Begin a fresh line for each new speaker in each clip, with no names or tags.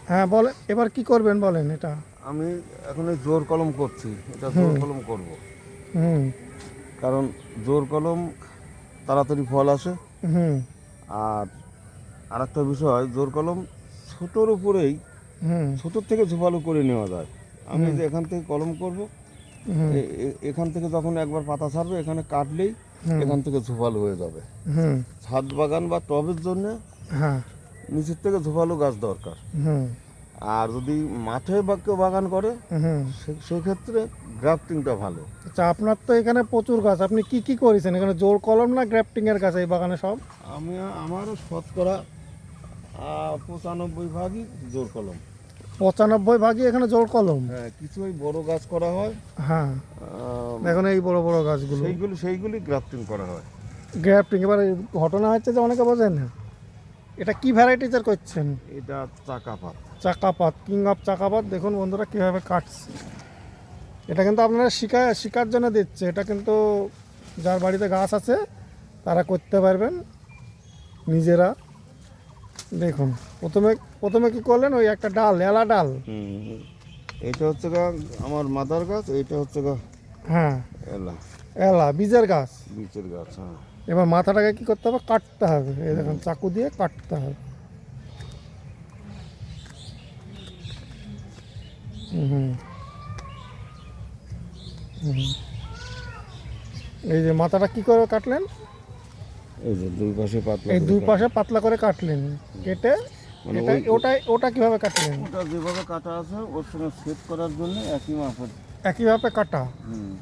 হ্যাঁ বলেন, এবার কি করবেন বলেন এটা।
আমি এখন এই জোর কলম করছি, এটা জোর কলম করব।
হুম
কারণ জোর কলম তাড়াতাড়ি ফল আসে।
হুম
আর আরেকটা বিষয়, জোর কলম ছোটোর উপরেই,
হুম
ছোটোর থেকে ঝোপালো করে নেওয়া যায়। আমি
হুম
যে এখান থেকে কলম করব,
হুম
এখান থেকে যখন একবার পাতা ছাড়বে, এখানে কাটলেই
হুম
এখান থেকে ঝোপালো হয়ে যাবে।
হুম
ছাদ বাগান বা টবের জন্য
হ্যাঁ
নিচের থেকে ঝোপালো গাছ দরকার।
হুম
আর যদি মাঠে বা কেউ বাগান করে,
হুম
সেক্ষেত্রে গ্রাফটিংটা ভালো।
আচ্ছা, আপনার তো এখানে প্রচুর গাছ, আপনি কি কি করেছেন এখানে? জোর কলম না গ্রাফটিং এর গাছ এই বাগানে সব?
আমারও শতকরা 95 ভাগই জোর কলম।
95 ভাগই এখানে জোর কলম?
হ্যাঁ, কিছু ওই বড় গাছ করা হয়।
হ্যাঁ,
আহ,
দেখুন এই বড় বড় গাছগুলো
সেইগুলি গ্রাফটিং করা হয়।
গ্রাফটিং। এবার এই ঘটনা হচ্ছে যে অনেকে বোঝেন না, এটা কি ভ্যারাইটিজের করছেন?
এটা চাকাপাত।
চাকাপাত, কিং অফ চাকাপাত। দেখুন বন্ধুরা কীভাবে কাটছে। এটা কিন্তু আপনারা শিকার জন্য দিচ্ছে, এটা কিন্তু যার বাড়িতে গাছ আছে তারা করতে পারবেন নিজেরা। দেখুন প্রথমে প্রথমে কি করলেন, ওই একটা ডাল, এলা ডাল।
এইটা হচ্ছে গা আমার মাদার গাছ, এইটা হচ্ছে গা
হ্যাঁ,
এলা
এলা বীজের গাছ।
বীচের গাছ। হ্যাঁ,
এবার মাথাটাকে কি করতে হবে, কাটতে হবে। এই দেখুন চাকু দিয়ে কাটতে হবে। হুম হুম। এই যে মাথাটা কি করে কাটলেন?
এই যে দুই পাশে পাতলা
এই
করে
দুই
কাটা।
পাশে পাতলা করে কাটলেন, কেটে
মানে
এটা ওটা কিভাবে কাটলেন?
ওটা যেভাবে কাটা আছে ওর সঙ্গে সেট করার জন্য একই মাপের।
একইভাবে কাটা।
হুম।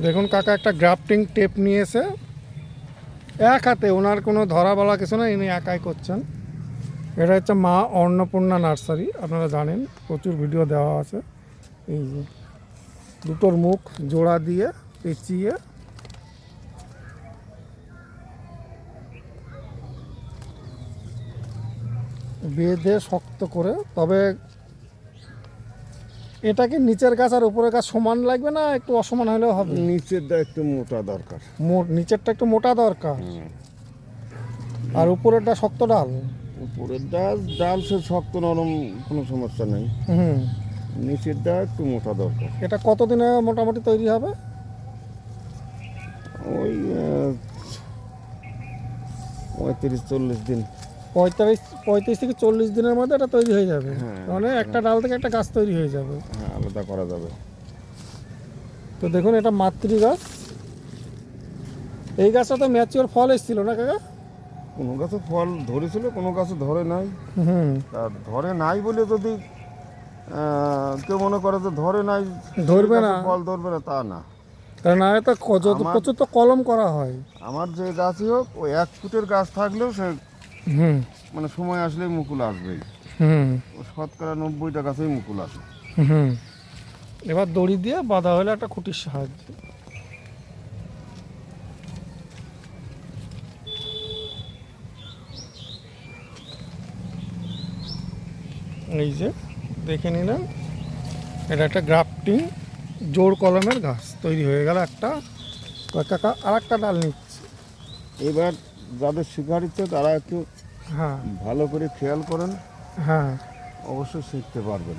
দেখুন কাকা একটা গ্রাফটিং টেপ নিয়েছে এক হাতে, ওনার কোনো ধরা বলা কিছু না, ইনি একাই করছেন। এটা হচ্ছে মা অন্নপূর্ণা নার্সারি, আপনারা জানেন, প্রচুর ভিডিও দেওয়া আছে। এই যে দুটোর মুখ জোড়া দিয়ে পেঁচিয়ে বেঁধে শক্ত করে, তবে এটা কি নিচের গাছ আর উপরের গাছ সমান লাগবে না একটু অসমান হলেও হবে?
নিচেরটা একটু মোটা দরকার।
নিচেরটা একটু মোটা দরকার, আর উপরেরটা শক্ত ডাল।
উপরের ডাল সে শক্ত নরম কোনো সমস্যা নেই।
হুম।
নিচেরটা একটু মোটা দরকার।
এটা কতদিনে মোটামুটি তৈরি হবে?
ওই 35-40 দিন।
35 থেকে 40 দিনের মধ্যে এটা তৈরি হয়ে যাবে।
হ্যাঁ,
মানে একটা ডাল থেকে একটা গাছ তৈরি হয়ে যাবে।
হ্যাঁ, আলাদা করা যাবে।
তো দেখুন এটা মাতৃ গাছ। এই গাছটা তো ম্যাচিওর ফল এসেছিল না কাকা?
কোনো গাছে ফল ধরেছিল, কোনো গাছে ধরে নাই।
হুম।
তা ধরে নাই বলে যদি কেউ মনে করে যে ধরে নাই,
ধরবে না,
ফল ধরবে না, তা না।
কারণ না তো প্রচুর তো কলম করা হয়।
আমার যে গাছই হোক, ওই 1 ফুটের গাছ থাকলেও সে
হুম
মানে সময় আসলেই মুকুল আসবেই।
হুম
ও শতকরা 90টা গাছেই মুকুল আসে।
হুম। এবার দড়ি দিয়ে বাঁধা হলো একটা খুঁটির সাহায্যে। এই যে দেখে নিলেন, এটা একটা গ্রাফটিং জোর কলমের গাছ তৈরি হয়ে গেল একটা। কাকা আর একটা ডাল নিচ্ছে।
এবার যাদের শিকার ইচ্ছে তারা একটু
হ্যাঁ
ভালো করে খেয়াল করেন,
হ্যাঁ।
অবশ্যই শিখতে পারবেন।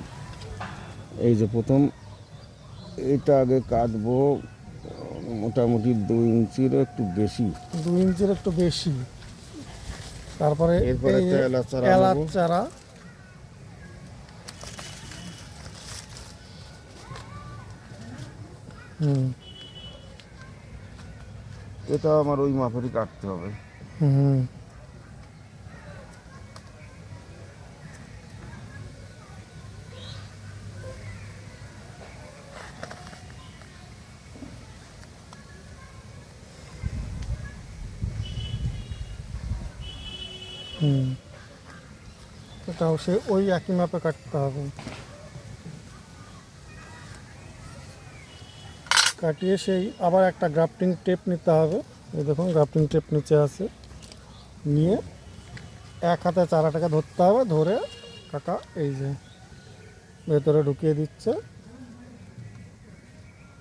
এই যে প্রথম এটা আগে কাটবো, মোটামুটি 2 ইঞ্চির একটু বেশি।
2 ইঞ্চির একটু বেশি। তারপরে
এরপর
এই
একটা এলাচ চারা
এলাচ
নেবো।
চারা। হুম
এটা আমার ওই মাপেরই কাটতে হবে।
হুম। হুম। এটাও সে ওই একই মাপে কাটতে হবে। কাটিয়ে সেই আবার একটা গ্রাফটিং টেপ নিতে হবে। এই দেখুন গ্রাফটিং টেপ নিচে আছে, নিয়ে এক হাতে চারাটাকে ধরতে হবে, ধরে কাকা এই যে ভেতরে ঢুকিয়ে দিচ্ছে,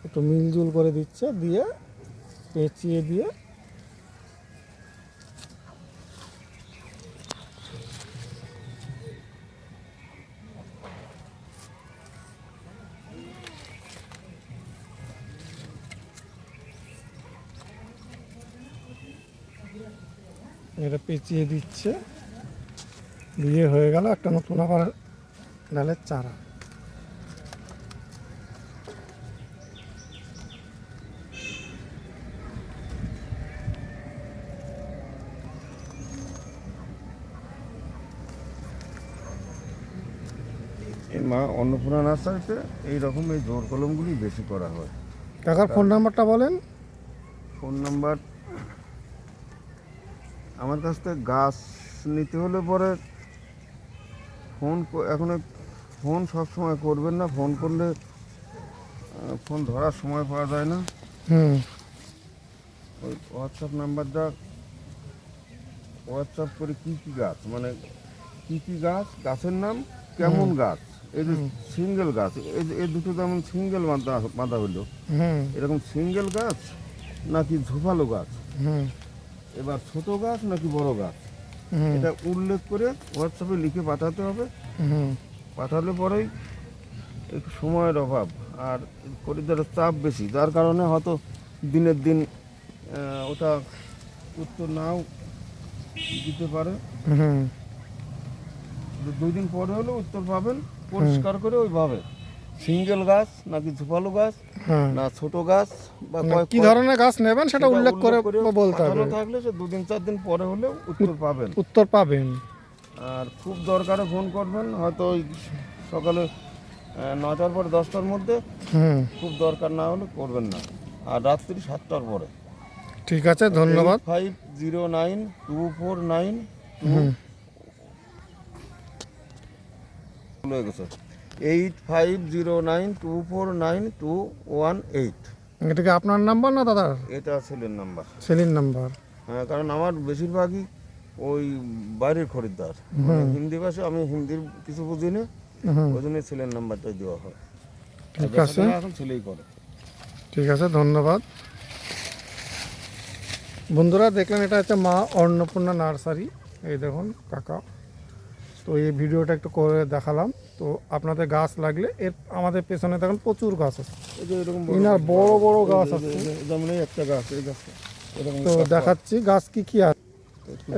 একটু মিলজুল করে দিচ্ছে, দিয়ে পেঁচিয়ে দিয়ে এটা পেঁচিয়ে দিচ্ছে, দিয়ে হয়ে গেল একটা নতুন আবার ডালের চারা।
এই মা অন্নপূর্ণা নার্সারিতে এইরকম এই জোর কলমগুলি বেশি করা হয়।
কাকার ফোন নাম্বারটা বলেন।
ফোন নাম্বার, আমার কাছ থেকে গাছ নিতে হলে পরে এখন ফোন সব সময় করবেন না, ফোন করলে ফোন ধরার সময় পাওয়া যায় না।
হুম।
ওই হোয়াটসঅ্যাপ নাম্বারটা হোয়াটসঅ্যাপ করে কী কী গাছ, মানে কী কী গাছ, গাছের নাম, কেমন গাছ, এই যে সিঙ্গেল গাছ, এই দুটো যেমন সিঙ্গেল বাঁধা হলো,
হুম।
এরকম সিঙ্গেল গাছ নাকি ঝোপালো গাছ,
হুম।
এবার ছোট গাছ নাকি বড় গাছ,
হুম।
এটা উল্লেখ করে হোয়াটসঅ্যাপে লিখে পাঠাতে হবে।
হুম।
পাঠালে পরেই একটু সময়ের অভাব আর খরিদ্দারের চাপ বেশি, যার কারণে হয়তো দিনের দিন ওটা উত্তর নাও দিতে পারে।
হুম।
2 দিন পরে হলেও উত্তর পাবেন, পরিষ্কার করে ওইভাবে সিঙ্গেল গাছ নাকি ঝোপালো গাছ
হ্যাঁ।
না ছোট গাছ বা
না, কি ধরনের গাছ নেবেন সেটা উল্লেখ করে বলতে হবে।
পাঠানো থাকলে সে 2-4 দিন পরে হলেও উত্তর পাবেন।
উত্তর পাবেন।
আর খুব দরকারে ফোন করবেন, হয়তো ওই সকালে 9টার পরে 10টার মধ্যে,
হুম।
খুব দরকার না হলে করবেন না, আর রাত্রি 7টার পরে।
ঠিক আছে, ধন্যবাদ।
85092492
হুম।
8509249218।
এটা কি আপনার নাম্বার না দাদার?
এটা ছেলের নাম্বার।
সেলির নাম্বার।
হ্যাঁ, কারণ আমার বেশিরভাগই ওই বাইরের খরিদ্দার, মানে হিন্দি ভাষা, আমি হিন্দির কিছু বুঝি না,
হুম।
ওই জন্য ছেলের নাম্বারটাই দেওয়া হয়।
ঠিক
আর
আছে,
দেখাশোনা এখন ছেলেই করে।
ঠিক আছে, ধন্যবাদ। বন্ধুরা দেখলেন, এটা হচ্ছে মা অন্নপূর্ণা নার্সারি। এই দেখুন কাকা, তো এই ভিডিওটা একটু করে দেখালাম। তো আপনাদের গাছ লাগলে এর আমাদের পেছনে দেখুন প্রচুর গাছ আছে,
এই যে এরকম
ইনার বড় বড় গাছ আছে।
যেমন এই একটা গাছ, এই গাছটা এরকম
তো দেখাচ্ছি গাছ কি কি আছে।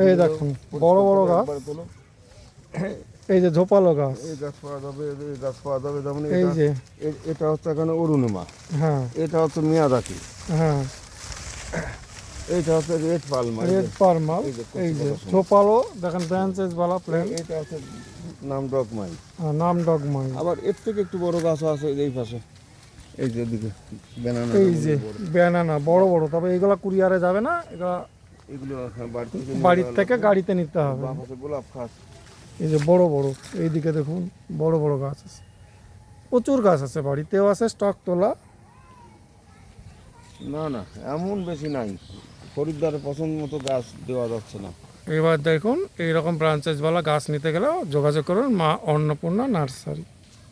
এই দেখুন বড় বড় গাছ,
একবার তোলো।
এই যে ঝোপালো গাছ,
এই গাছ পাওয়া যাবে, এই গাছ পাওয়া যাবে, যেমন
এই যে,
এটা হচ্ছে এখানে অরুণিমা,
হ্যাঁ
এটা হচ্ছে মিয়াজাকি,
হ্যাঁ,
এইটা হচ্ছে রেড পালমা,
রেড পারমাল,
এই যে
এই যে ঝোপালো দেখেন, ব্রাঞ্চেস বালা প্ল্যান,
এটা হচ্ছে নাম ডগমাই।
নাম ডগমাই।
আবার এর থেকে একটু বড় গাছ আছে এই পাশে, এই যে এদিকে ব্যানানা,
এই যে ব্যানানা বড় বড়, তবে এইগুলা কুরিয়ারে যাবে না, এগুলা
এগুলো
বাড়ির থেকে গাড়িতে নিতে হবে।
বাপ আছে গোলাপ খাস।
এই যে বড় বড়, এইদিকে দেখুন বড় বড় গাছ আছে, প্রচুর গাছ আছে, বাড়িতেও আছে স্টক তোলা।
না না, এমন বেশি নাই, খরিদ্দারের পছন্দ মতো গাছ দেওয়া যাচ্ছে না।
এবার দেখুন এইরকম ব্রাঞ্চেসওয়ালা গাছ নিতে গেলেও যোগাযোগ করুন মা অন্নপূর্ণা নার্সারি।